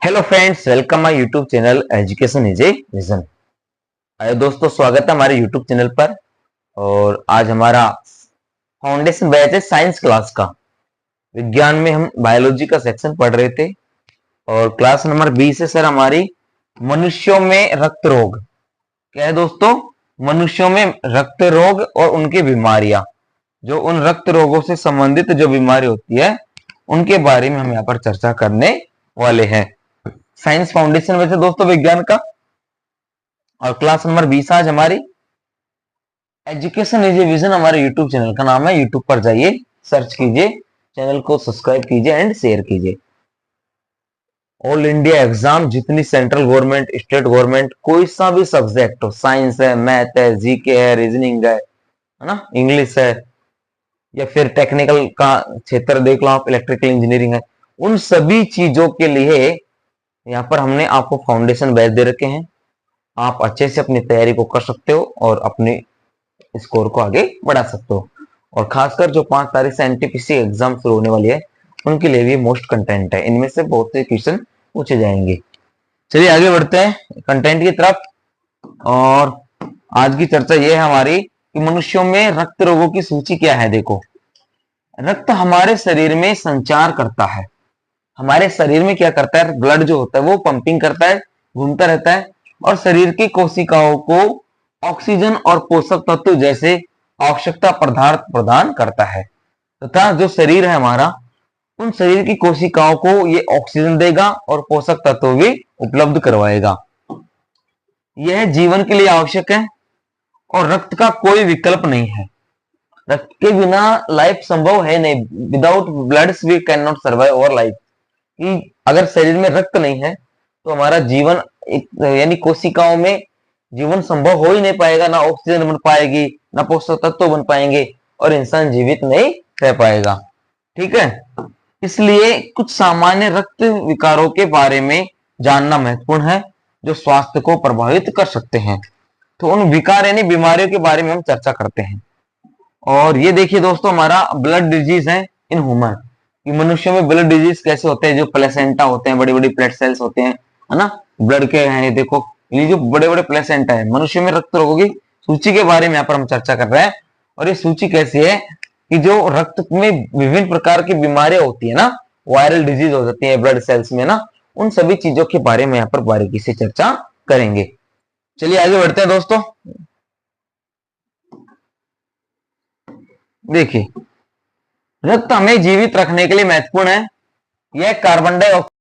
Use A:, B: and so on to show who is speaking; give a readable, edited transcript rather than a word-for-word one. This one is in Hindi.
A: Hello friends, welcome my YouTube channel education is a vision. अरे दोस्तों, स्वागत है हमारे यूट्यूब चैनल पर। और आज हमारा फाउंडेशन बैच है साइंस क्लास का। विज्ञान में हम बायोलॉजी का सेक्शन पढ़ रहे थे और क्लास नंबर 20 है सर हमारी मनुष्यों में रक्त रोग। क्या है दोस्तों? मनुष्यों में रक्त रोग और उनकी बीमारियां, जो उन रक्त रोगों से संबंधित जो बीमारी होती है उनके बारे में हम यहाँ पर चर्चा करने वाले हैं। साइंस फाउंडेशन वैसे दोस्तों विज्ञान का, और क्लास नंबर 20 आज हमारी एजुकेशन इज ए विजन हमारे यूट्यूब चैनल का नाम है। यूट्यूब पर जाइए, सर्च कीजिए, चैनल को सब्सक्राइब कीजिए एंड शेयर कीजिए। ऑल इंडिया एग्जाम, जितनी सेंट्रल गवर्नमेंट, स्टेट गवर्नमेंट, कोई सा भी सब्जेक्ट हो, साइंस है, मैथ है, जीके है, रीजनिंग है ना, इंग्लिश है, या फिर टेक्निकल का क्षेत्र देख लो आप, इलेक्ट्रिकल इंजीनियरिंग है, उन सभी चीजों के लिए यहाँ पर हमने आपको फाउंडेशन बैच दे रखे हैं। आप अच्छे से अपनी तैयारी को कर सकते हो और अपने स्कोर को आगे बढ़ा सकते हो। और खासकर जो 5 तारीख से एनटीपीसी एग्जाम शुरू होने वाली है उनके लिए भी मोस्ट कंटेंट है, इनमें से बहुत से क्वेश्चन पूछे जाएंगे। चलिए आगे बढ़ते हैं कंटेंट की तरफ। और आज की चर्चा यह है हमारी कि मनुष्यों में रक्त रोगों की सूची क्या है। देखो, रक्त हमारे शरीर में संचार करता है। हमारे शरीर में क्या करता है? ब्लड जो होता है वो पंपिंग करता है, घूमता रहता है और शरीर की कोशिकाओं को ऑक्सीजन और पोषक तत्व जैसे आवश्यकता पदार्थ प्रदान करता है, तथा जो शरीर है हमारा, उन शरीर की कोशिकाओं को ये ऑक्सीजन देगा और पोषक तत्व भी उपलब्ध करवाएगा। यह जीवन के लिए आवश्यक है और रक्त का कोई विकल्प नहीं है। रक्त के बिना लाइफ संभव है नहीं। Without blood we can not survive our life. कि अगर शरीर में रक्त नहीं है तो हमारा जीवन यानी कोशिकाओं में जीवन संभव हो ही नहीं पाएगा। ना ऑक्सीजन बन पाएगी, ना पोषक तत्व बन पाएंगे और इंसान जीवित नहीं रह पाएगा। ठीक है, इसलिए कुछ सामान्य रक्त विकारों के बारे में जानना महत्वपूर्ण है जो स्वास्थ्य को प्रभावित कर सकते हैं। तो उन विकार यानी बीमारियों के बारे में हम चर्चा करते हैं। और ये देखिए दोस्तों, हमारा ब्लड डिजीज है इन ह्यूमन, कि मनुष्यों में ब्लड डिजीज कैसे होते हैं। जो प्लेसेंटा होते हैं, बड़ी बड़ी ब्लड सेल्स होते हैं, है ना, ब्लड के हैं। देखो, ये जो बड़े बड़े प्लेसेंटा है, मनुष्य में रक्त रोगों की सूची के बारे में यहाँ पर हम चर्चा कर रहे हैं। और ये सूची कैसी है कि जो रक्त में विभिन्न प्रकार की बीमारियां होती है ना, वायरल डिजीज हो जाती है ब्लड सेल्स में ना, उन सभी चीजों के बारे में यहाँ पर बारीकी से चर्चा करेंगे। चलिए आगे बढ़ते हैं दोस्तों। देखिए, रक्त हमें जीवित रखने के लिए महत्वपूर्ण है। यह कार्बन डाइऑक्साइड